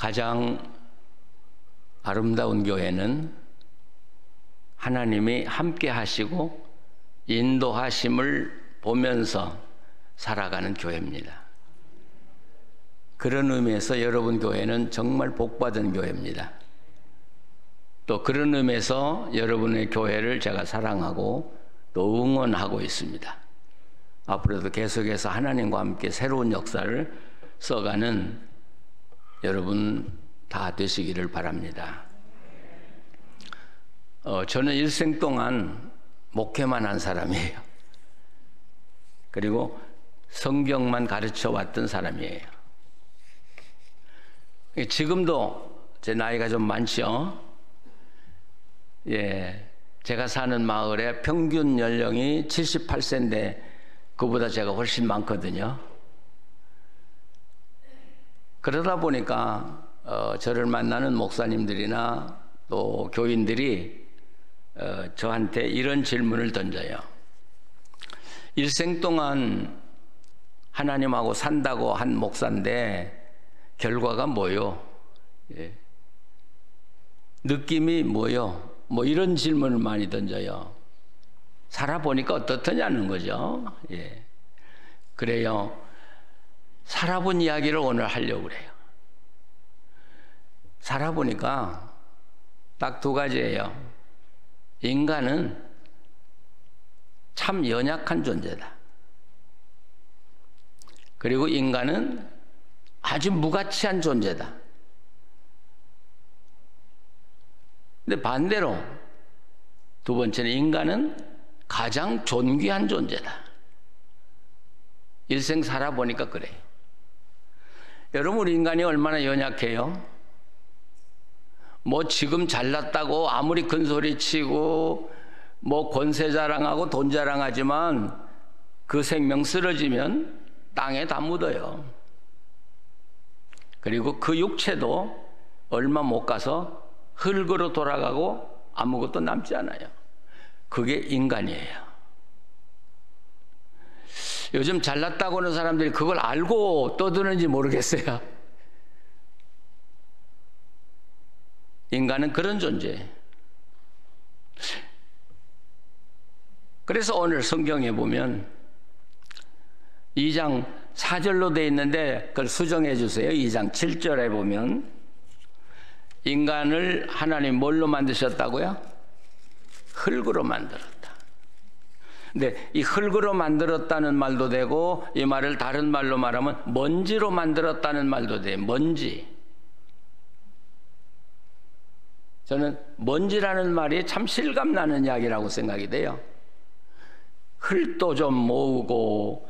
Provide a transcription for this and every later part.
가장 아름다운 교회는 하나님이 함께 하시고 인도하심을 보면서 살아가는 교회입니다. 그런 의미에서 여러분 교회는 정말 복받은 교회입니다. 또 그런 의미에서 여러분의 교회를 제가 사랑하고 또 응원하고 있습니다. 앞으로도 계속해서 하나님과 함께 새로운 역사를 써가는 여러분 다 되시기를 바랍니다. 저는 일생 동안 목회만 한 사람이에요. 그리고 성경만 가르쳐 왔던 사람이에요. 지금도 제 나이가 좀 많죠? 제가 사는 마을에 평균 연령이 78세인데 그보다 제가 훨씬 많거든요. 그러다 보니까 저를 만나는 목사님들이나 또 교인들이 저한테 이런 질문을 던져요. 일생 동안 하나님하고 산다고 한 목사인데 결과가 뭐요? 느낌이 뭐요? 뭐 이런 질문을 많이 던져요. 살아보니까 어떻더냐는 거죠. 그래요. 살아본 이야기를 오늘 하려고 그래요. 살아보니까 딱 두 가지예요. 인간은 참 연약한 존재다. 그리고 인간은 아주 무가치한 존재다. 근데 반대로 두 번째는 인간은 가장 존귀한 존재다. 일생 살아보니까 그래요. 여러분, 우리 인간이 얼마나 연약해요? 뭐 지금 잘났다고 아무리 큰 소리 치고 뭐 권세 자랑하고 돈 자랑하지만 그 생명 쓰러지면 땅에 다 묻어요. 그리고 그 육체도 얼마 못 가서 흙으로 돌아가고 아무것도 남지 않아요. 그게 인간이에요. 요즘 잘났다고 하는 사람들이 그걸 알고 떠드는지 모르겠어요. 인간은 그런 존재예요. 그래서 오늘 성경에 보면 2장 4절로 되어 있는데 그걸 수정해 주세요. 2장 7절에 보면 인간을 하나님 뭘로 만드셨다고요? 흙으로 만들었다. 근데 이 흙으로 만들었다는 말도 되고 이 말을 다른 말로 말하면 먼지로 만들었다는 말도 돼요. 먼지. 저는 먼지라는 말이 참 실감나는 이야기라고 생각이 돼요. 흙도 좀 모으고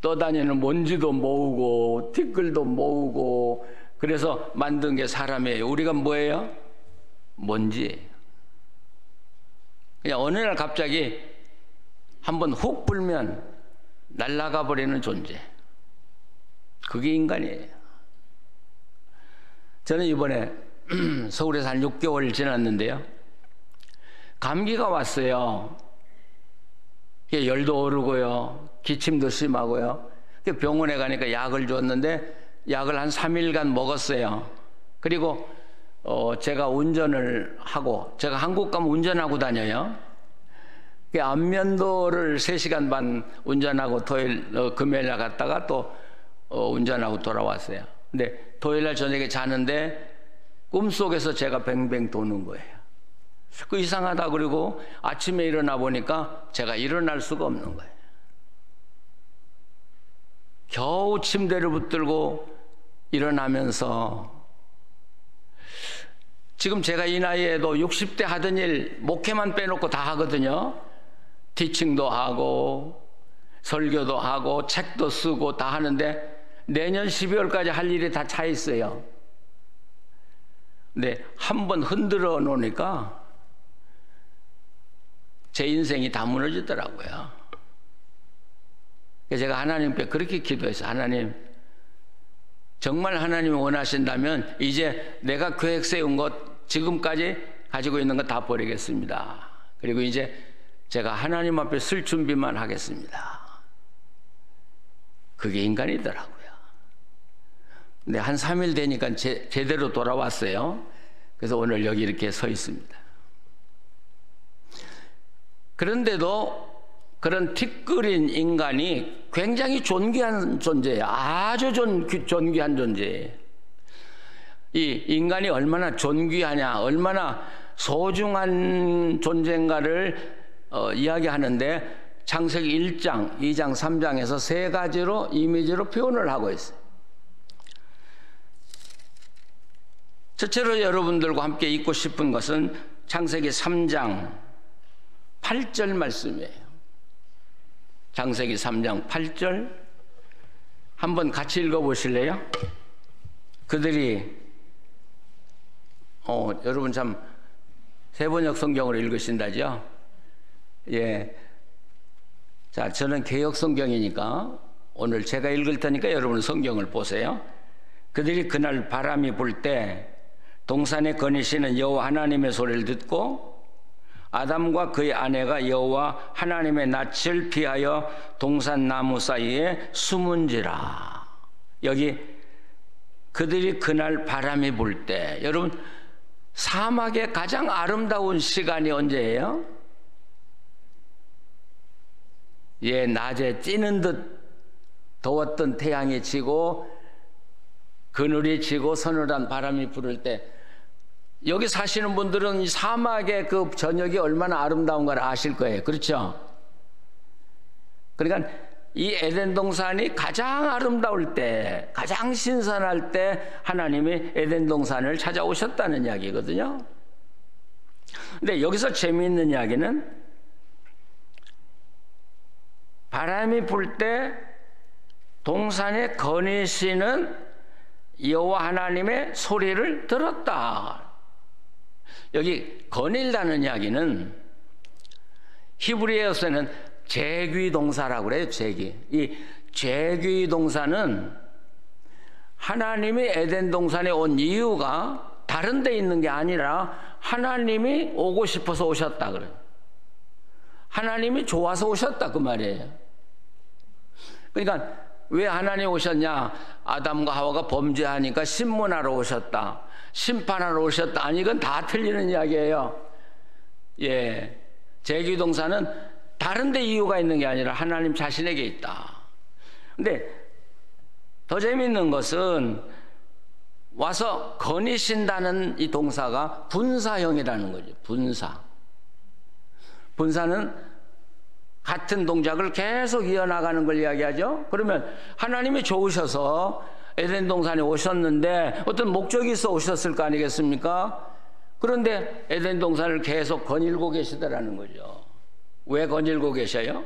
떠다니는 먼지도 모으고 티끌도 모으고 그래서 만든 게 사람이에요. 우리가 뭐예요? 먼지. 그냥 어느 날 갑자기 한번 훅 불면 날아가 버리는 존재. 그게 인간이에요. 저는 이번에 서울에서 한 6개월 지났는데요. 감기가 왔어요. 열도 오르고요. 기침도 심하고요. 병원에 가니까 약을 줬는데 약을 한 3일간 먹었어요. 그리고 제가 운전을 하고 제가 한국 가면 운전하고 다녀요. 안면도를 3시간 반 운전하고 금요일 날 갔다가 또 운전하고 돌아왔어요. 근데 토요일 날 저녁에 자는데 꿈속에서 제가 뱅뱅 도는 거예요. 그 이상하다 그러고 아침에 일어나 보니까 제가 일어날 수가 없는 거예요. 겨우 침대를 붙들고 일어나면서 지금 제가 이 나이에도 60대 하던 일 목회만 빼놓고 다 하거든요. 티칭도 하고 설교도 하고 책도 쓰고 다 하는데 내년 12월까지 할 일이 다 차 있어요. 근데 한번 흔들어 놓으니까 제 인생이 다 무너지더라고요. 그래서 제가 하나님께 그렇게 기도했어요. 하나님, 정말 하나님이 원하신다면 이제 내가 계획 세운 것 지금까지 가지고 있는 거 다 버리겠습니다. 그리고 이제 제가 하나님 앞에 쓸 준비만 하겠습니다. 그게 인간이더라고요. 근데 한 3일 되니까 제대로 돌아왔어요. 그래서 오늘 여기 이렇게 서 있습니다. 그런데도 그런 티끌인 인간이 굉장히 존귀한 존재예요. 아주 존귀한 존재예요. 이 인간이 얼마나 존귀하냐, 얼마나 소중한 존재인가를 이야기하는데 창세기 1장, 2장, 3장에서 세 가지로 이미지로 표현을 하고 있어요. 첫째로 여러분들과 함께 읽고 싶은 것은 창세기 3장 8절 말씀이에요. 창세기 3장 8절 한번 같이 읽어보실래요? 그들이 여러분 참 세번역 성경으로 읽으신다죠? 예. 자, 저는 개역 성경이니까 오늘 제가 읽을 테니까 여러분 성경을 보세요. 그들이 그날 바람이 불 때 동산에 거니시는 여호와 하나님의 소리를 듣고 아담과 그의 아내가 여호와 하나님의 낯을 피하여 동산 나무 사이에 숨은지라. 여기 그들이 그날 바람이 불 때, 여러분 사막의 가장 아름다운 시간이 언제예요? 예, 낮에 찌는 듯 더웠던 태양이 지고 그늘이 지고 서늘한 바람이 부를 때, 여기 사시는 분들은 이 사막의 그 저녁이 얼마나 아름다운가를 아실 거예요. 그렇죠? 그러니까 이 에덴 동산이 가장 아름다울 때, 가장 신선할 때 하나님이 에덴 동산을 찾아오셨다는 이야기거든요. 근데 여기서 재미있는 이야기는 바람이 불 때 동산에 거니시는 여호와 하나님의 소리를 들었다. 여기 거닐다는 이야기는 히브리어에서는 재귀 동사라고 그래요. 재귀. 이 재귀 동사는 하나님이 에덴 동산에 온 이유가 다른 데 있는 게 아니라 하나님이 오고 싶어서 오셨다 그래요. 하나님이 좋아서 오셨다 그 말이에요. 그러니까 왜 하나님 오셨냐? 아담과 하와가 범죄하니까 신문하러 오셨다, 심판하러 오셨다. 아니, 이건 다 틀리는 이야기예요. 예, 재귀동사는 다른 데 이유가 있는 게 아니라 하나님 자신에게 있다. 근데 더 재미있는 것은 와서 거니신다는 이 동사가 분사형이라는 거죠. 분사는 같은 동작을 계속 이어나가는 걸 이야기하죠. 그러면 하나님이 좋으셔서 에덴 동산에 오셨는데 어떤 목적이 있어 오셨을 거 아니겠습니까? 그런데 에덴 동산을 계속 거닐고 계시더라는 거죠. 왜 거닐고 계셔요?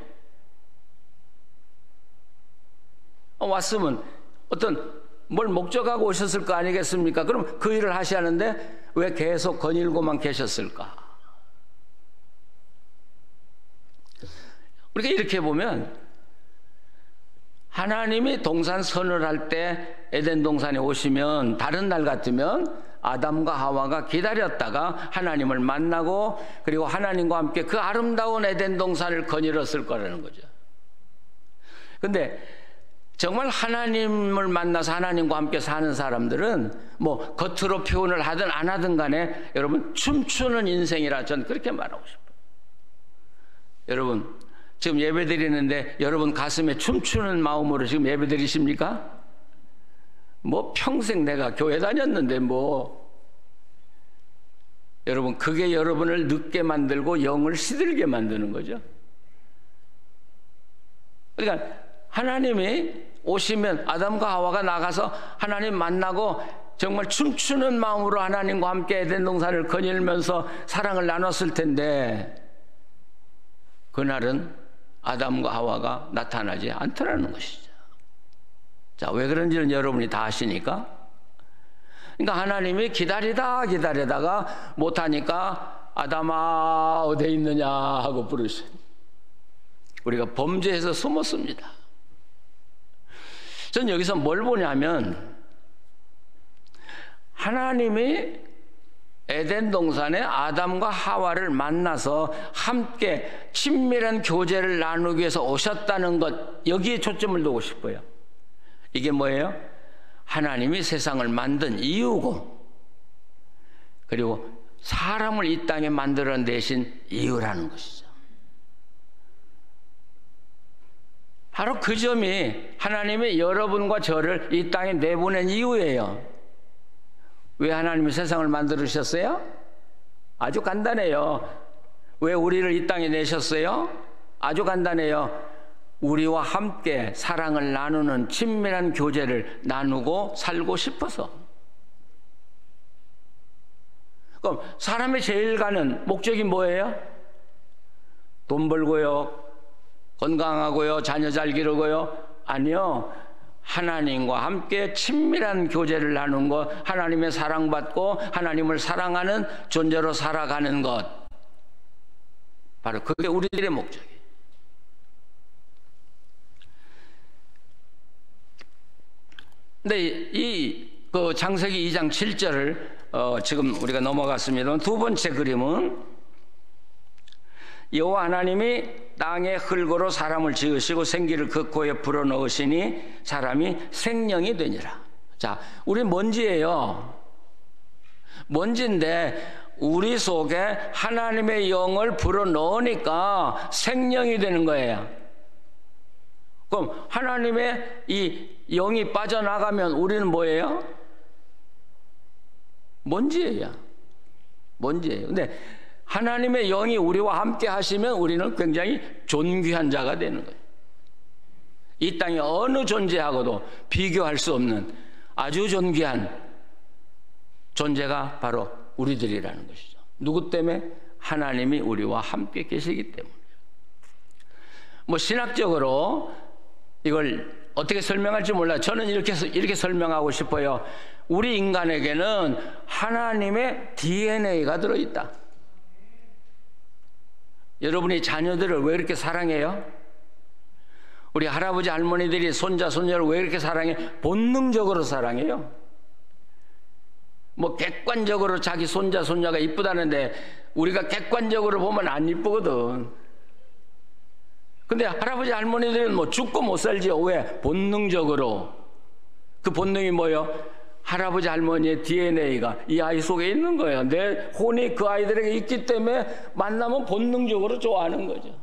왔으면 어떤 뭘 목적하고 오셨을 거 아니겠습니까? 그럼 그 일을 하시는데 왜 계속 거닐고만 계셨을까? 우리가 이렇게 보면 하나님이 동산 선을 할 때 에덴 동산에 오시면 다른 날 같으면 아담과 하와가 기다렸다가 하나님을 만나고 그리고 하나님과 함께 그 아름다운 에덴 동산을 거닐었을 거라는 거죠. 근데 정말 하나님을 만나서 하나님과 함께 사는 사람들은 뭐 겉으로 표현을 하든 안 하든 간에 여러분 춤추는 인생이라 저는 그렇게 말하고 싶어요. 여러분 지금 예배 드리는데 여러분 가슴에 춤추는 마음으로 지금 예배 드리십니까? 뭐 평생 내가 교회 다녔는데 뭐. 여러분 그게 여러분을 늙게 만들고 영을 시들게 만드는 거죠. 그러니까 하나님이 오시면 아담과 하와가 나가서 하나님 만나고 정말 춤추는 마음으로 하나님과 함께 에덴 동산을 거닐면서 사랑을 나눴을 텐데 그날은 아담과 하와가 나타나지 않더라는 것이죠. 자, 왜 그런지는 여러분이 다 아시니까. 그러니까 하나님이 기다리다가 못하니까 아담아 어디 있느냐 하고 부르셔. 우리가 범죄해서 숨었습니다. 전 여기서 뭘 보냐면 하나님이 에덴 동산에 아담과 하와를 만나서 함께 친밀한 교제를 나누기 위해서 오셨다는 것, 여기에 초점을 두고 싶어요. 이게 뭐예요? 하나님이 세상을 만든 이유고, 그리고 사람을 이 땅에 만들어내신 이유라는 것이죠. 바로 그 점이 하나님이 여러분과 저를 이 땅에 내보낸 이유예요. 왜 하나님이 세상을 만들으셨어요? 아주 간단해요. 왜 우리를 이 땅에 내셨어요? 아주 간단해요. 우리와 함께 사랑을 나누는 친밀한 교제를 나누고 살고 싶어서. 그럼 사람의 제일 가는 목적이 뭐예요? 돈 벌고요, 건강하고요, 자녀 잘 기르고요? 아니요. 하나님과 함께 친밀한 교제를 나누는 것, 하나님의 사랑받고 하나님을 사랑하는 존재로 살아가는 것, 바로 그게 우리들의 목적이에요. 근데 그 창세기 2장 7절을 지금 우리가 넘어갔습니다. 두 번째 그림은 여호와 하나님이 땅에 흙으로 사람을 지으시고 생기를 그 코에 불어넣으시니 사람이 생명이 되니라. 자, 우리 먼지예요. 먼지인데 우리 속에 하나님의 영을 불어넣으니까 생명이 되는 거예요. 그럼 하나님의 이 영이 빠져나가면 우리는 뭐예요? 먼지예요. 먼지예요. 근데 하나님의 영이 우리와 함께 하시면 우리는 굉장히 존귀한 자가 되는 거예요. 이 땅의 어느 존재하고도 비교할 수 없는 아주 존귀한 존재가 바로 우리들이라는 것이죠. 누구 때문에? 하나님이 우리와 함께 계시기 때문에. 뭐 신학적으로 이걸 어떻게 설명할지 몰라요. 저는 이렇게 설명하고 싶어요. 우리 인간에게는 하나님의 DNA가 들어있다. 여러분이 자녀들을 왜 이렇게 사랑해요? 우리 할아버지 할머니들이 손자 손녀를 왜 이렇게 사랑해? 본능적으로 사랑해요. 뭐 객관적으로 자기 손자 손녀가 이쁘다는데 우리가 객관적으로 보면 안 이쁘거든. 근데 할아버지 할머니들은 뭐 죽고 못 살지요. 왜? 본능적으로. 그 본능이 뭐예요? 할아버지 할머니의 DNA가 이 아이 속에 있는 거예요. 내 혼이 그 아이들에게 있기 때문에 만나면 본능적으로 좋아하는 거죠.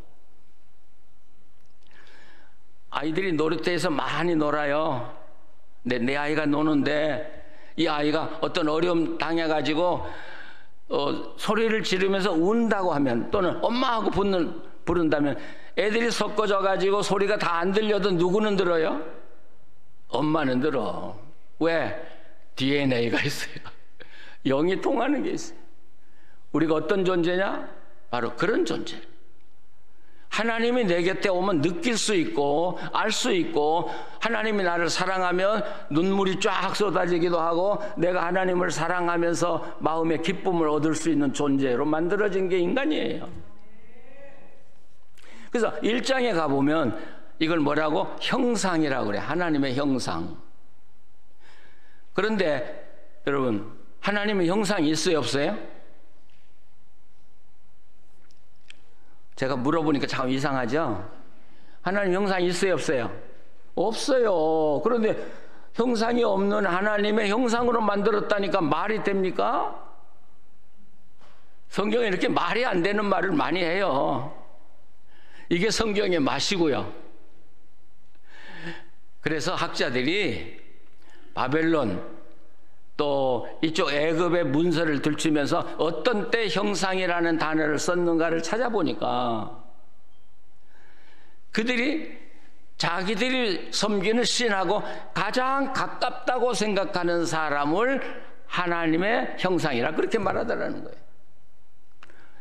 아이들이 놀이터에서 많이 놀아요. 내 아이가 노는데 이 아이가 어떤 어려움 당해가지고 소리를 지르면서 운다고 하면, 또는 엄마하고 부른다면 애들이 섞어져가지고 소리가 다 안 들려도 누구는 들어요? 엄마는 들어. 왜? DNA가 있어요. 영이 통하는 게 있어요. 우리가 어떤 존재냐? 바로 그런 존재. 하나님이 내 곁에 오면 느낄 수 있고 알 수 있고, 하나님이 나를 사랑하면 눈물이 쫙 쏟아지기도 하고, 내가 하나님을 사랑하면서 마음의 기쁨을 얻을 수 있는 존재로 만들어진 게 인간이에요. 그래서 1장에 가보면 이걸 뭐라고? 형상이라고 그래. 하나님의 형상. 그런데 여러분, 하나님의 형상이 있어요, 없어요? 제가 물어보니까 참 이상하죠? 하나님 형상이 있어요, 없어요? 없어요. 그런데 형상이 없는 하나님의 형상으로 만들었다니까 말이 됩니까? 성경에 이렇게 말이 안 되는 말을 많이 해요. 이게 성경의 맛이고요. 그래서 학자들이 바벨론 또 이쪽 애굽의 문서를 들추면서 어떤 때 형상이라는 단어를 썼는가를 찾아보니까 그들이 자기들이 섬기는 신하고 가장 가깝다고 생각하는 사람을 하나님의 형상이라 그렇게 말하더라는 거예요.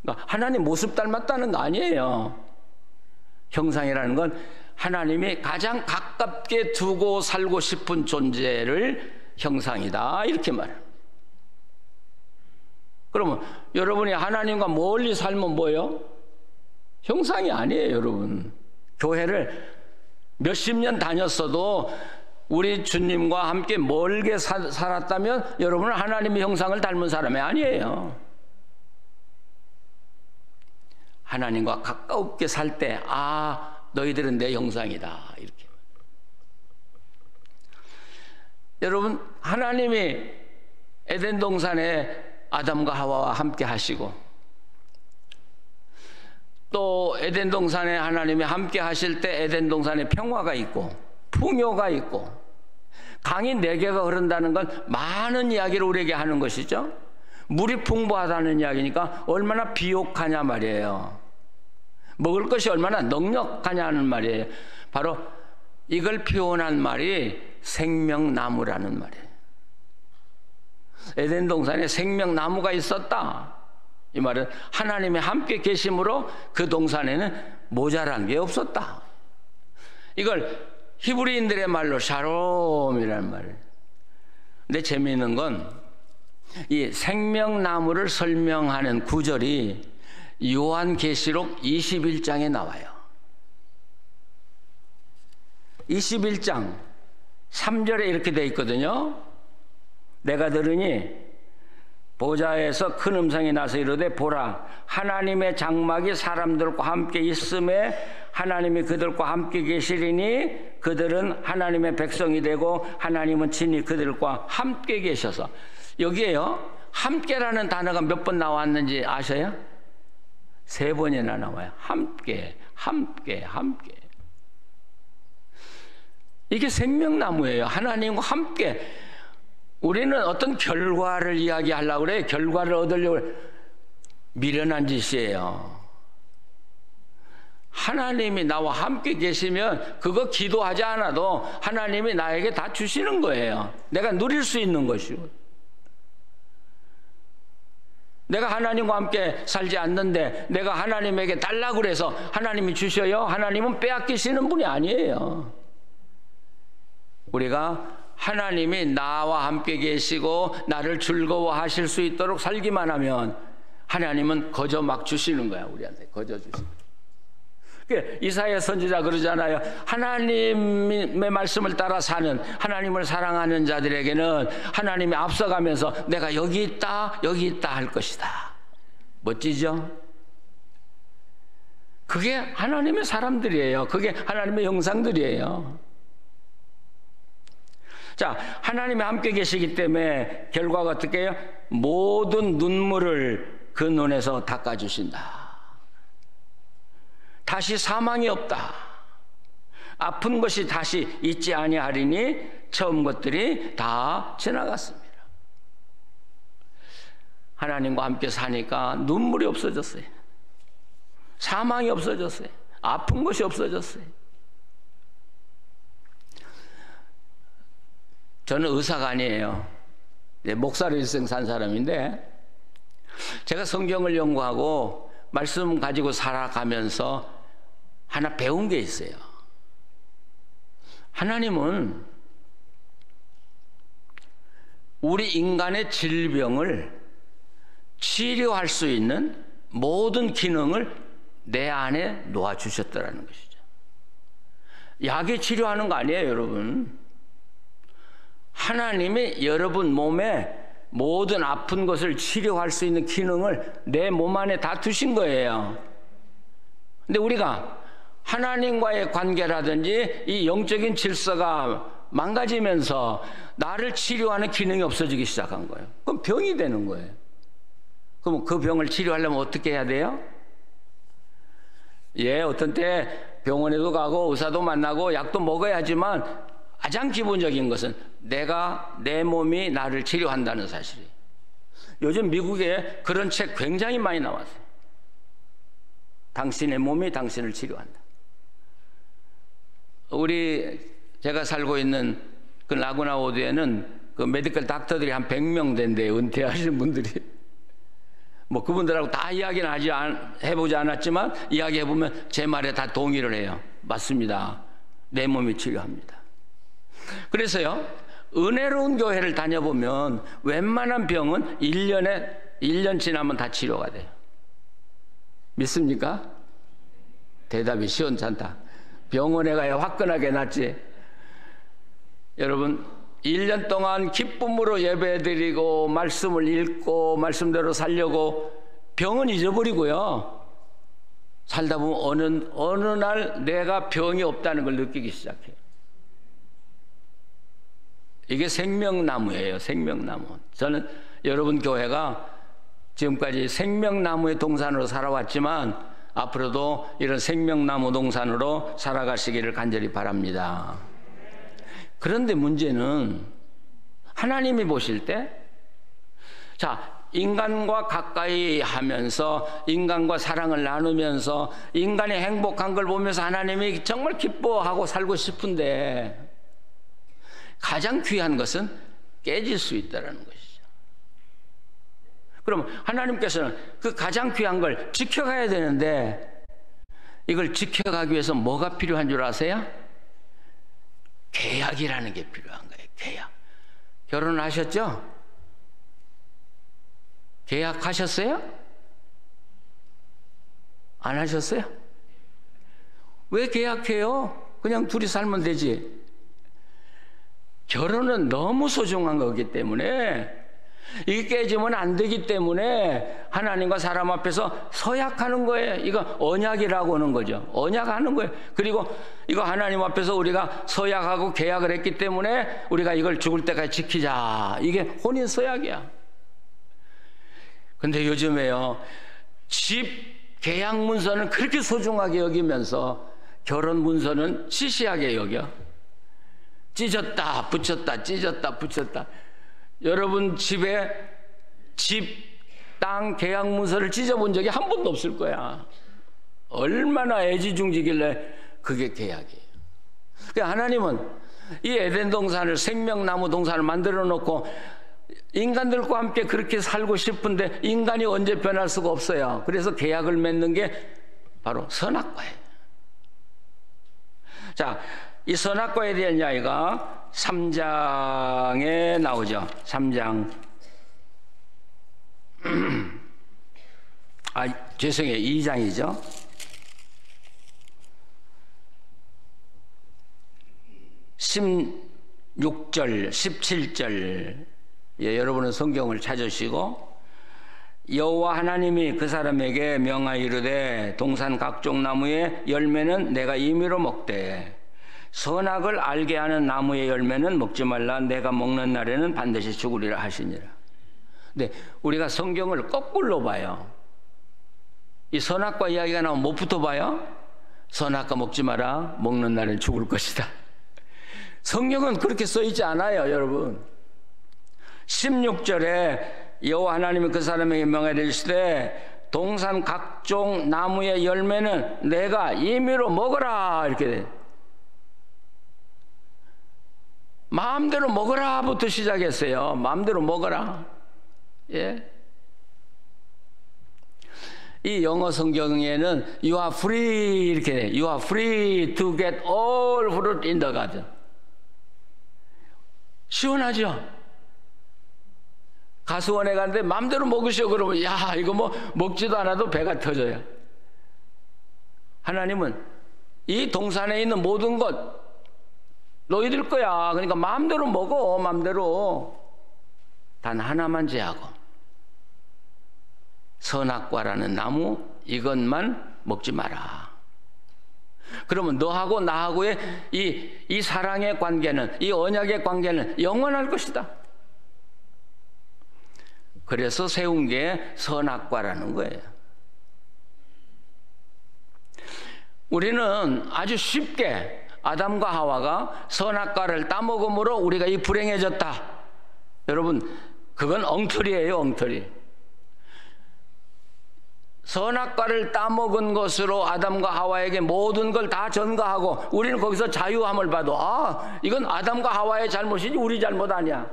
그러니까 하나님 모습 닮았다는 거 아니에요. 형상이라는 건 하나님이 가장 가깝게 두고 살고 싶은 존재를 형상이다, 이렇게 말합니다. 그러면 여러분이 하나님과 멀리 살면 뭐예요? 형상이 아니에요, 여러분. 교회를 몇십 년 다녔어도 우리 주님과 함께 멀게 살았다면 여러분은 하나님의 형상을 닮은 사람이 아니에요. 하나님과 가깝게 살 때, 너희들은 내 형상이다, 이렇게. 여러분, 하나님이 에덴 동산에 아담과 하와와 함께 하시고, 또 에덴 동산에 하나님이 함께 하실 때 에덴 동산에 평화가 있고 풍요가 있고 강이 4개가 흐른다는 건 많은 이야기를 우리에게 하는 것이죠. 물이 풍부하다는 이야기니까 얼마나 비옥하냐 말이에요. 먹을 것이 얼마나 넉넉하냐는 말이에요. 바로 이걸 표현한 말이 생명나무라는 말이에요. 에덴 동산에 생명나무가 있었다. 이 말은 하나님이 함께 계심으로 그 동산에는 모자란 게 없었다. 이걸 히브리인들의 말로 샬롬이라는 말이에요. 근데 재미있는 건 이 생명나무를 설명하는 구절이 요한계시록 21장에 나와요. 21장 3절에 이렇게 되어 있거든요. 내가 들으니 보좌에서 큰 음성이 나서 이르되 보라, 하나님의 장막이 사람들과 함께 있음에 하나님이 그들과 함께 계시리니 그들은 하나님의 백성이 되고 하나님은 친히 그들과 함께 계셔서. 여기에요, 함께라는 단어가 몇 번 나왔는지 아셔요? 3번이나 나와요. 함께, 함께, 함께. 이게 생명나무예요. 하나님과 함께. 우리는 어떤 결과를 이야기하려고 그래요. 결과를 얻으려고. 미련한 짓이에요. 하나님이 나와 함께 계시면 그거 기도하지 않아도 하나님이 나에게 다 주시는 거예요. 내가 누릴 수 있는 것이고. 내가 하나님과 함께 살지 않는데 내가 하나님에게 달라고 그래서 하나님이 주셔요? 하나님은 빼앗기시는 분이 아니에요. 우리가 하나님이 나와 함께 계시고 나를 즐거워하실 수 있도록 살기만 하면 하나님은 거저 막 주시는 거야. 우리한테 거저 주시는. 이사야 선지자 그러잖아요. 하나님의 말씀을 따라 사는, 하나님을 사랑하는 자들에게는 하나님이 앞서가면서 내가 여기 있다 여기 있다 할 것이다. 멋지죠? 그게 하나님의 사람들이에요. 그게 하나님의 형상들이에요. 자, 하나님이 함께 계시기 때문에 결과가 어떻게 해요? 모든 눈물을 그 눈에서 닦아주신다. 다시 사망이 없다. 아픈 것이 다시 있지 아니하리니 처음 것들이 다 지나갔습니다. 하나님과 함께 사니까 눈물이 없어졌어요. 사망이 없어졌어요. 아픈 것이 없어졌어요. 저는 의사가 아니에요. 목사로 일생 산 사람인데 제가 성경을 연구하고 말씀 가지고 살아가면서 하나 배운 게 있어요. 하나님은 우리 인간의 질병을 치료할 수 있는 모든 기능을 내 안에 놓아주셨다는 것이죠. 약이 치료하는 거 아니에요, 여러분. 하나님이 여러분 몸에 모든 아픈 것을 치료할 수 있는 기능을 내 몸 안에 다 두신 거예요. 근데 우리가 하나님과의 관계라든지 이 영적인 질서가 망가지면서 나를 치료하는 기능이 없어지기 시작한 거예요. 그럼 병이 되는 거예요. 그럼 그 병을 치료하려면 어떻게 해야 돼요? 어떤 때 병원에도 가고 의사도 만나고 약도 먹어야 하지만 가장 기본적인 것은 내가 내 몸이 나를 치료한다는 사실이에요. 요즘 미국에 그런 책 굉장히 많이 나왔어요. 당신의 몸이 당신을 치료한다. 제가 살고 있는 그 라구나 워드에는 그 메디컬 닥터들이 한 100명 된대요. 은퇴하시는 분들이. 뭐 그분들하고 다 이야기는 해보지 않았지만 이야기해보면 제 말에 다 동의를 해요. 맞습니다. 내 몸이 치료합니다. 그래서요, 은혜로운 교회를 다녀보면 웬만한 병은 1년 지나면 다 치료가 돼요. 믿습니까? 대답이 시원찮다. 병원에 가야 화끈하게 낫지. 여러분, 1년 동안 기쁨으로 예배드리고 말씀을 읽고 말씀대로 살려고 병은 잊어버리고요. 살다 보면 어느 날 내가 병이 없다는 걸 느끼기 시작해요. 이게 생명나무예요. 생명나무. 저는 여러분 교회가 지금까지 생명나무의 동산으로 살아왔지만 앞으로도 이런 생명나무 동산으로 살아가시기를 간절히 바랍니다. 그런데 문제는 하나님이 보실 때, 자, 인간과 가까이 하면서 인간과 사랑을 나누면서 인간이 행복한 걸 보면서 하나님이 정말 기뻐하고 살고 싶은데 가장 귀한 것은 깨질 수 있다는 것이죠. 그럼 하나님께서는 그 가장 귀한 걸 지켜가야 되는데 이걸 지켜가기 위해서 뭐가 필요한 줄 아세요? 계약이라는 게 필요한 거예요. 계약. 결혼하셨죠? 계약하셨어요? 안 하셨어요? 왜 계약해요? 그냥 둘이 살면 되지. 결혼은 너무 소중한 거기 때문에 이게 깨지면 안 되기 때문에 하나님과 사람 앞에서 서약하는 거예요. 이거 언약이라고 하는 거죠. 언약하는 거예요. 그리고 이거 하나님 앞에서 우리가 서약하고 계약을 했기 때문에 우리가 이걸 죽을 때까지 지키자. 이게 혼인 서약이야. 근데 요즘에요, 집 계약 문서는 그렇게 소중하게 여기면서 결혼 문서는 시시하게 여겨. 찢었다 붙였다 찢었다 붙였다. 여러분 집에 집, 땅 계약 문서를 찢어본 적이 한 번도 없을 거야. 얼마나 애지중지길래 그게 계약이에요. 그러니까 하나님은 이 에덴 동산을, 생명나무 동산을 만들어 놓고 인간들과 함께 그렇게 살고 싶은데 인간이 언제 변할 수가 없어요. 그래서 계약을 맺는 게 바로 선악과예요. 자, 이 선악과에 대한 이야기가 3장에 나오죠. 3장. 죄송해요. 2장이죠. 16절, 17절. 예, 여러분은 성경을 찾으시고, 여호와 하나님이 그 사람에게 명하여 이르되 동산 각종 나무의 열매는 내가 임의로 먹되 선악을 알게 하는 나무의 열매는 먹지 말라. 내가 먹는 날에는 반드시 죽으리라 하시니라. 근데 우리가 성경을 거꾸로 봐요. 이 선악과 이야기가 나오면 뭐부터 봐요? 선악과 먹지 마라. 먹는 날엔 죽을 것이다. 성경은 그렇게 써 있지 않아요, 여러분. 16절에 여호와 하나님이 그 사람에게 명하여 이르시되 동산 각종 나무의 열매는 내가 임의로 먹어라. 이렇게 돼. 마음대로 먹어라부터 시작했어요. 마음대로 먹어라. 예. 이 영어 성경에는 you are free 이렇게 돼. You are free to get all fruit in the garden. 시원하죠? 가수원에 가는데 마음대로 먹으시오 그러면 야 이거 뭐 먹지도 않아도 배가 터져요. 하나님은 이 동산에 있는 모든 것 너희들 거야. 그러니까 마음대로 먹어. 마음대로. 단 하나만 제하고 선악과라는 나무 이것만 먹지 마라. 그러면 너하고 나하고의 이 사랑의 관계는, 이 언약의 관계는 영원할 것이다. 그래서 세운 게 선악과라는 거예요. 우리는 아주 쉽게 아담과 하와가 선악과를 따먹음으로 우리가 이 불행해졌다. 여러분, 그건 엉터리예요, 엉터리. 선악과를 따먹은 것으로 아담과 하와에게 모든 걸 다 전가하고 우리는 거기서 자유함을 봐도 이건 아담과 하와의 잘못이지 우리 잘못 아니야.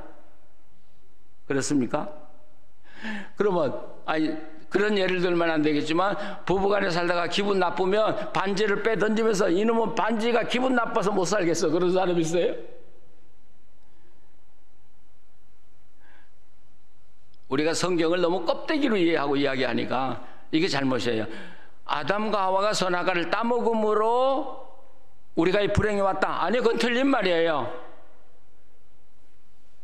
그렇습니까? 그러면 그런 예를 들면 안 되겠지만 부부간에 살다가 기분 나쁘면 반지를 빼 던지면서 이놈은 반지가 기분 나빠서 못 살겠어. 그런 사람 있어요? 우리가 성경을 너무 껍데기로 이해하고 이야기하니까 이게 잘못이에요. 아담과 하와가 선악과를 따먹음으로 우리가 이 불행이 왔다. 아니, 그건 틀린 말이에요.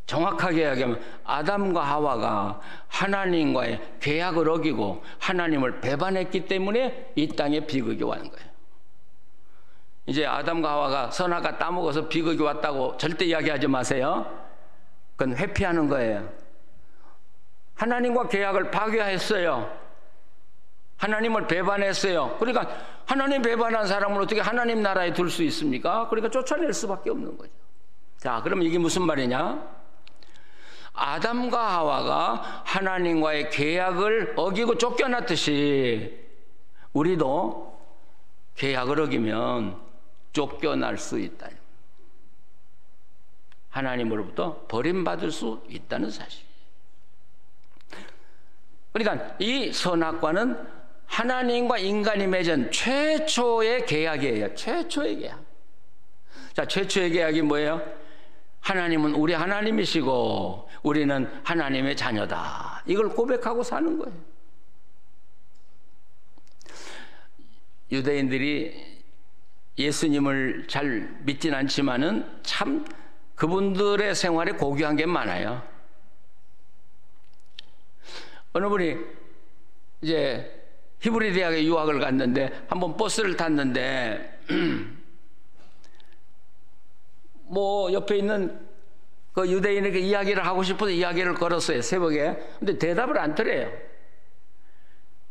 정확하게 이야기하면 아담과 하와가 하나님과의 계약을 어기고 하나님을 배반했기 때문에 이 땅에 비극이 왔는 거예요. 이제 아담과 하와가 선악과 따먹어서 비극이 왔다고 절대 이야기하지 마세요. 그건 회피하는 거예요. 하나님과 계약을 파괴했어요. 하나님을 배반했어요. 그러니까 하나님 배반한 사람을 어떻게 하나님 나라에 둘 수 있습니까? 그러니까 쫓아낼 수밖에 없는 거죠. 자, 그럼 이게 무슨 말이냐? 아담과 하와가 하나님과의 계약을 어기고 쫓겨났듯이 우리도 계약을 어기면 쫓겨날 수 있다. 하나님으로부터 버림받을 수 있다는 사실. 그러니까 이 선악과는 하나님과 인간이 맺은 최초의 계약이에요. 최초의 계약. 자, 최초의 계약이 뭐예요? 하나님은 우리 하나님이시고 우리는 하나님의 자녀다. 이걸 고백하고 사는 거예요. 유대인들이 예수님을 잘 믿진 않지만은 참 그분들의 생활에 고귀한 게 많아요. 어느 분이 이제 히브리 대학에 유학을 갔는데 한번 버스를 탔는데 뭐 옆에 있는 그 유대인에게 이야기를 하고 싶어서 이야기를 걸었어요, 새벽에. 근데 대답을 안 드려요.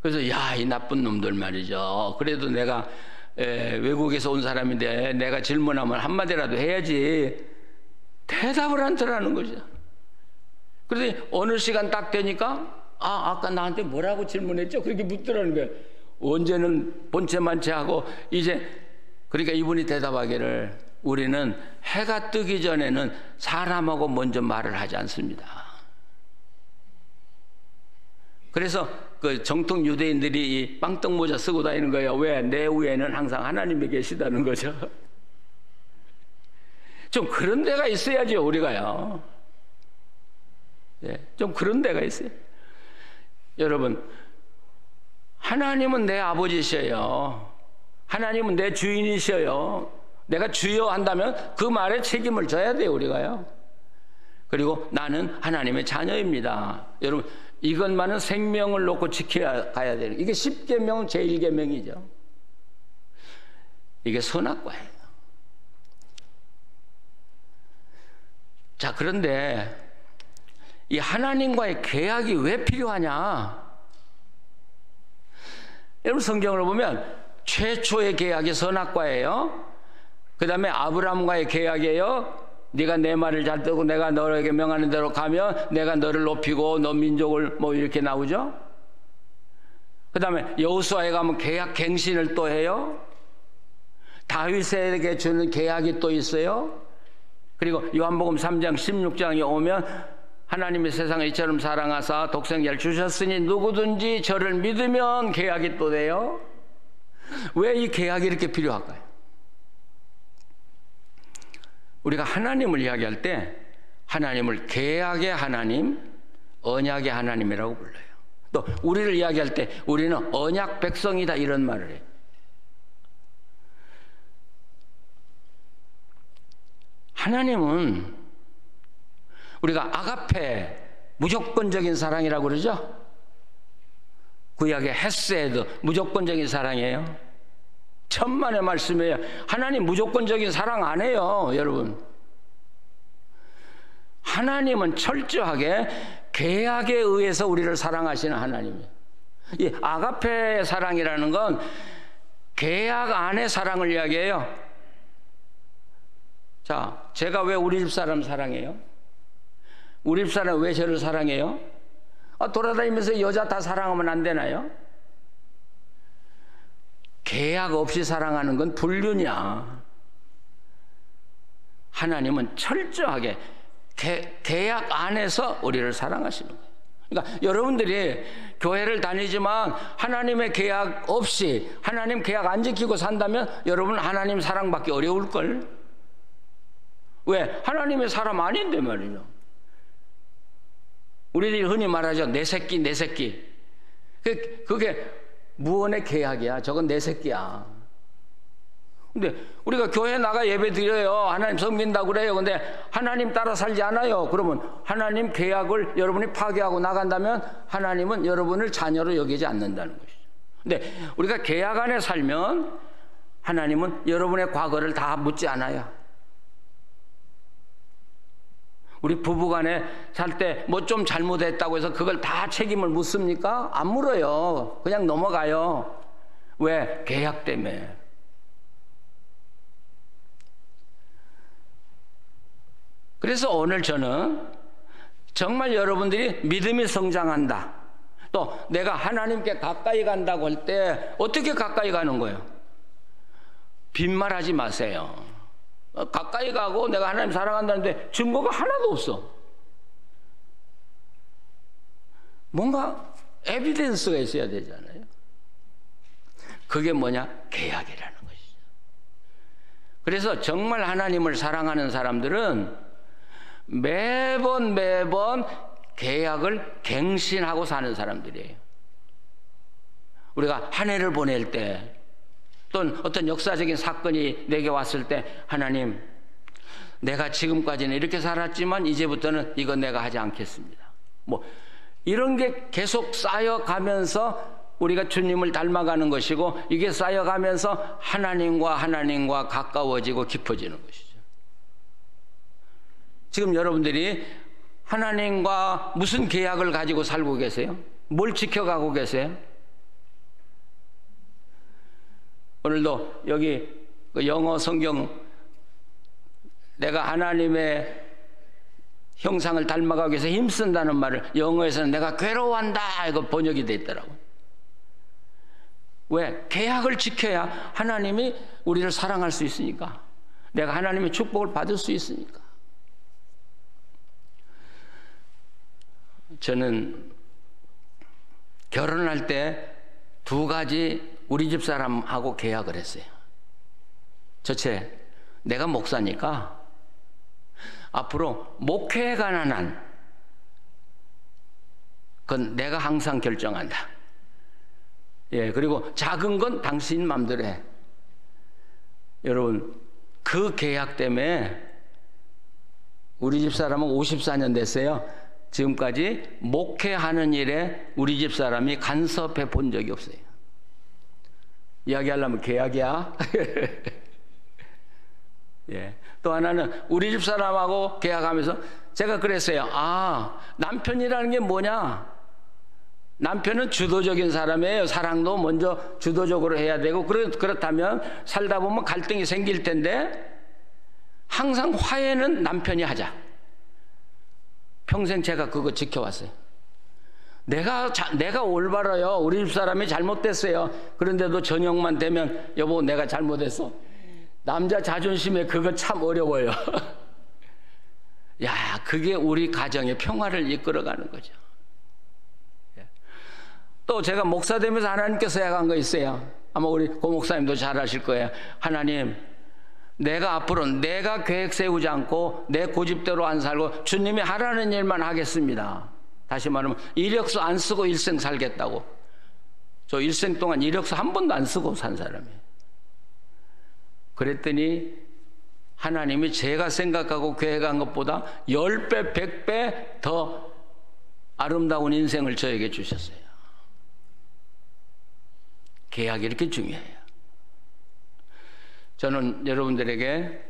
그래서 야, 이 나쁜 놈들 말이죠. 그래도 내가 외국에서 온 사람인데 내가 질문하면 한마디라도 해야지. 대답을 안 하라는 거죠. 그런데 어느 시간 딱 되니까 아까 나한테 뭐라고 질문했죠? 그렇게 묻더라는 거예요. 언제는 본체만체 하고 이제 그러니까 이분이 대답하기를 우리는 해가 뜨기 전에는 사람하고 먼저 말을 하지 않습니다. 그래서 그 정통 유대인들이 이 빵떡 모자 쓰고 다니는 거예요. 왜? 내 위에는 항상 하나님이 계시다는 거죠. 좀 그런 데가 있어야죠, 우리가요. 예, 좀 그런 데가 있어요. 여러분, 하나님은 내 아버지셔요. 하나님은 내 주인이셔요. 내가 주여 한다면 그 말에 책임을 져야 돼요, 우리가요. 그리고 나는 하나님의 자녀입니다. 여러분, 이것만은 생명을 놓고 지켜야 가야 돼요. 이게 10계명 제1계명이죠. 이게 선악과예요. 자, 그런데 이 하나님과의 계약이 왜 필요하냐? 여러분, 성경을 보면 최초의 계약이 선악과예요. 그 다음에 아브라함과의 계약이에요. 네가 내 말을 잘 듣고 내가 너에게 명하는 대로 가면 내가 너를 높이고 너 민족을 뭐 이렇게 나오죠. 그 다음에 여호수아에 가면 계약 갱신을 또 해요. 다윗에게 주는 계약이 또 있어요. 그리고 요한복음 3장 16장에 오면 하나님이 세상을 이처럼 사랑하사 독생자를 주셨으니 누구든지 저를 믿으면 계약이 또 돼요. 왜 이 계약이 이렇게 필요할까요? 우리가 하나님을 이야기할 때 하나님을 계약의 하나님, 언약의 하나님이라고 불러요. 또 우리를 이야기할 때 우리는 언약 백성이다 이런 말을 해요. 하나님은 우리가 아가페, 무조건적인 사랑이라고 그러죠. 구약의 헤세드, 무조건적인 사랑이에요. 천만의 말씀이에요. 하나님 무조건적인 사랑 안 해요, 여러분. 하나님은 철저하게 계약에 의해서 우리를 사랑하시는 하나님이에요. 이 아가페 사랑이라는 건 계약 안의 사랑을 이야기해요. 자, 제가 왜 우리 집 사람 사랑해요? 우리 집 사람 왜 저를 사랑해요? 돌아다니면서 여자 다 사랑하면 안 되나요? 계약 없이 사랑하는 건 불륜이야. 하나님은 철저하게 계약 안에서 우리를 사랑하시는 거예요. 그러니까 여러분들이 교회를 다니지만 하나님의 계약 없이 하나님 계약 안 지키고 산다면 여러분 하나님 사랑받기 어려울걸. 왜? 하나님의 사람 아닌데 말이죠. 우리들이 흔히 말하죠. 내 새끼 내 새끼. 그게 무언의 계약이야. 저건 내 새끼야. 근데 우리가 교회 나가 예배 드려요. 하나님 섬긴다고 그래요. 근데 하나님 따라 살지 않아요. 그러면 하나님 계약을 여러분이 파괴하고 나간다면 하나님은 여러분을 자녀로 여기지 않는다는 것이죠. 근데 우리가 계약 안에 살면 하나님은 여러분의 과거를 다 묻지 않아요. 우리 부부간에 살 때 뭐 좀 잘못했다고 해서 그걸 다 책임을 묻습니까? 안 물어요. 그냥 넘어가요. 왜? 계약 때문에. 그래서 오늘 저는 정말 여러분들이 믿음이 성장한다. 또 내가 하나님께 가까이 간다고 할 때 어떻게 가까이 가는 거예요? 빈말하지 마세요. 가까이 가고 내가 하나님 사랑한다는데 증거가 하나도 없어. 뭔가 에비던스가 있어야 되잖아요. 그게 뭐냐? 계약이라는 것이죠. 그래서 정말 하나님을 사랑하는 사람들은 매번 계약을 갱신하고 사는 사람들이에요. 우리가 한 해를 보낼 때 또는 어떤 역사적인 사건이 내게 왔을 때 하나님, 내가 지금까지는 이렇게 살았지만 이제부터는 이건 내가 하지 않겠습니다. 뭐 이런 게 계속 쌓여가면서 우리가 주님을 닮아가는 것이고, 이게 쌓여가면서 하나님과 가까워지고 깊어지는 것이죠. 지금 여러분들이 하나님과 무슨 계약을 가지고 살고 계세요? 뭘 지켜가고 계세요? 오늘도 여기 영어 성경, 내가 하나님의 형상을 닮아가기 위해서 힘쓴다는 말을 영어에서는 내가 괴로워한다, 이거 번역이 돼 있더라고요. 왜? 계약을 지켜야 하나님이 우리를 사랑할 수 있으니까, 내가 하나님의 축복을 받을 수 있으니까. 저는 결혼할 때 2가지 우리 집 사람하고 계약을 했어요. 첫째, 내가 목사니까 앞으로 목회에 관한 한 그건 내가 항상 결정한다. 예, 그리고 작은 건 당신 마음대로 해. 여러분, 그 계약 때문에 우리 집 사람은 54년 됐어요. 지금까지 목회하는 일에 우리 집 사람이 간섭해 본 적이 없어요. 이야기하려면 계약이야. 예. 또 하나는 우리 집 사람하고 계약하면서 제가 그랬어요. 아, 남편이라는 게 뭐냐? 남편은 주도적인 사람이에요. 사랑도 먼저 주도적으로 해야 되고, 그렇다면 살다 보면 갈등이 생길 텐데 항상 화해는 남편이 하자. 평생 제가 그거 지켜왔어요. 내가 올바라요. 우리 집 사람이 잘못됐어요. 그런데도 저녁만 되면 여보, 내가 잘못했어. 남자 자존심에 그거 참 어려워요. 야, 그게 우리 가정의 평화를 이끌어가는 거죠. 또 제가 목사 되면서 하나님께서 약한 거 있어요. 아마 우리 고 목사님도 잘 아실 거예요. 하나님, 내가 앞으로 내가 계획 세우지 않고 내 고집대로 안 살고 주님이 하라는 일만 하겠습니다. 다시 말하면 이력서 안 쓰고 일생 살겠다고. 저 일생 동안 이력서 한 번도 안 쓰고 산 사람이에요. 그랬더니 하나님이 제가 생각하고 계획한 것보다 10배, 100배 더 아름다운 인생을 저에게 주셨어요. 계약이 이렇게 중요해요. 저는 여러분들에게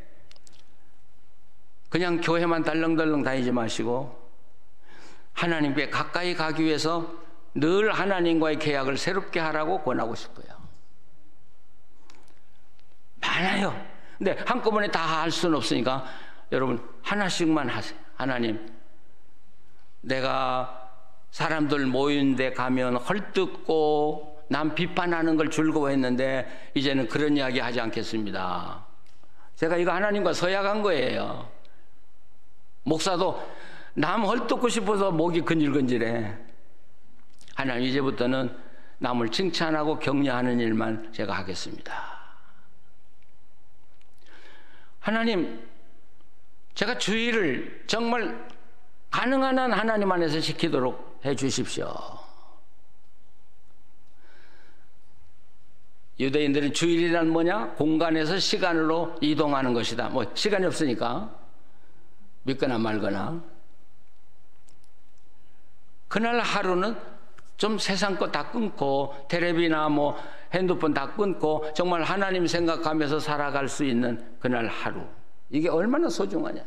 그냥 교회만 달렁달렁 다니지 마시고 하나님께 가까이 가기 위해서 늘 하나님과의 계약을 새롭게 하라고 권하고 싶어요. 많아요. 근데 한꺼번에 다 할 수는 없으니까 여러분 하나씩만 하세요. 하나님, 내가 사람들 모이는 데 가면 헐뜯고 남 비판하는 걸 즐거워했는데 이제는 그런 이야기 하지 않겠습니다. 제가 이거 하나님과 서약한 거예요. 목사도 남 헐뜯고 싶어서 목이 근질근질해. 하나님, 이제부터는 남을 칭찬하고 격려하는 일만 제가 하겠습니다. 하나님, 제가 주의를 정말 가능한 한 하나님 안에서 지키도록 해 주십시오. 유대인들은 주일이란 뭐냐? 공간에서 시간으로 이동하는 것이다. 뭐 시간이 없으니까 믿거나 말거나. 그날 하루는 좀 세상 거 다 끊고 텔레비나 뭐 핸드폰 다 끊고 정말 하나님 생각하면서 살아갈 수 있는 그날 하루. 이게 얼마나 소중하냐.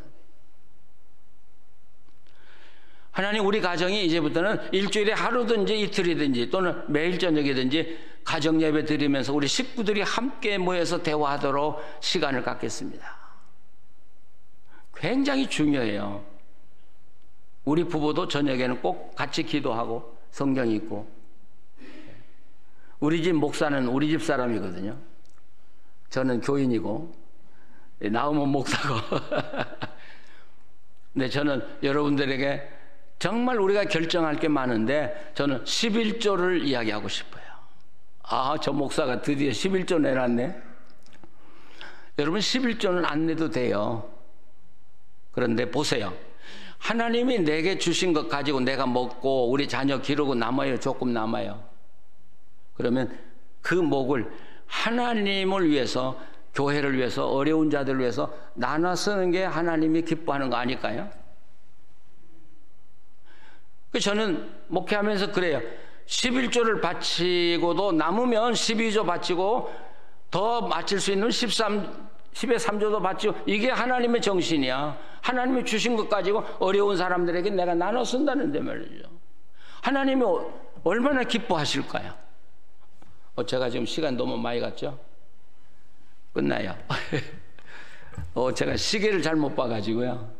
하나님, 우리 가정이 이제부터는 일주일에 하루든지 이틀이든지 또는 매일 저녁이든지 가정 예배 드리면서 우리 식구들이 함께 모여서 대화하도록 시간을 갖겠습니다. 굉장히 중요해요. 우리 부부도 저녁에는 꼭 같이 기도하고 성경 읽고. 우리 집 목사는 우리 집 사람이거든요. 저는 교인이고 나오면 목사고. 근데 저는 여러분들에게 정말 우리가 결정할 게 많은데 저는 11조를 이야기하고 싶어요. 아, 저 목사가 드디어 11조 내놨네. 여러분, 11조는 안 내도 돼요. 그런데 보세요. 하나님이 내게 주신 것 가지고 내가 먹고 우리 자녀 기르고 남아요. 조금 남아요. 그러면 그 목을 하나님을 위해서, 교회를 위해서, 어려운 자들을 위해서 나눠 쓰는 게 하나님이 기뻐하는 거 아닐까요? 저는 목회하면서 그래요. 11조를 바치고도 남으면 12조 바치고 더 바칠 수 있는 10의 3조도 바치고, 이게 하나님의 정신이야. 하나님이 주신 것 가지고 어려운 사람들에게 내가 나눠 쓴다는데 말이죠. 하나님이 얼마나 기뻐하실까요? 제가 지금 시간 너무 많이 갔죠? 끝나요. 제가 시계를 잘못 봐가지고요.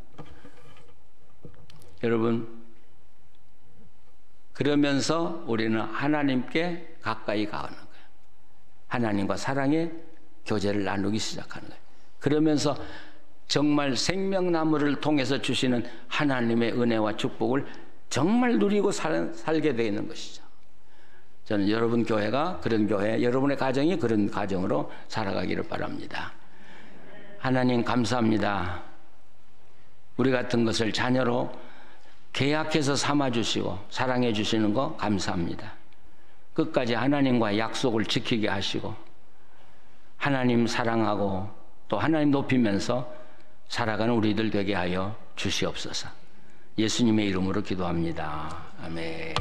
여러분, 그러면서 우리는 하나님께 가까이 가는 거예요. 하나님과 사랑의 교제를 나누기 시작하는 거예요. 그러면서 정말 생명나무를 통해서 주시는 하나님의 은혜와 축복을 정말 누리고 살게 되는 것이죠. 저는 여러분 교회가 그런 교회, 여러분의 가정이 그런 가정으로 살아가기를 바랍니다. 하나님 감사합니다. 우리 같은 것을 자녀로 계약해서 삼아주시고 사랑해 주시는 거 감사합니다. 끝까지 하나님과 약속을 지키게 하시고 하나님 사랑하고 또 하나님 높이면서 살아가는 우리들 되게 하여 주시옵소서. 예수님의 이름으로 기도합니다. 아멘.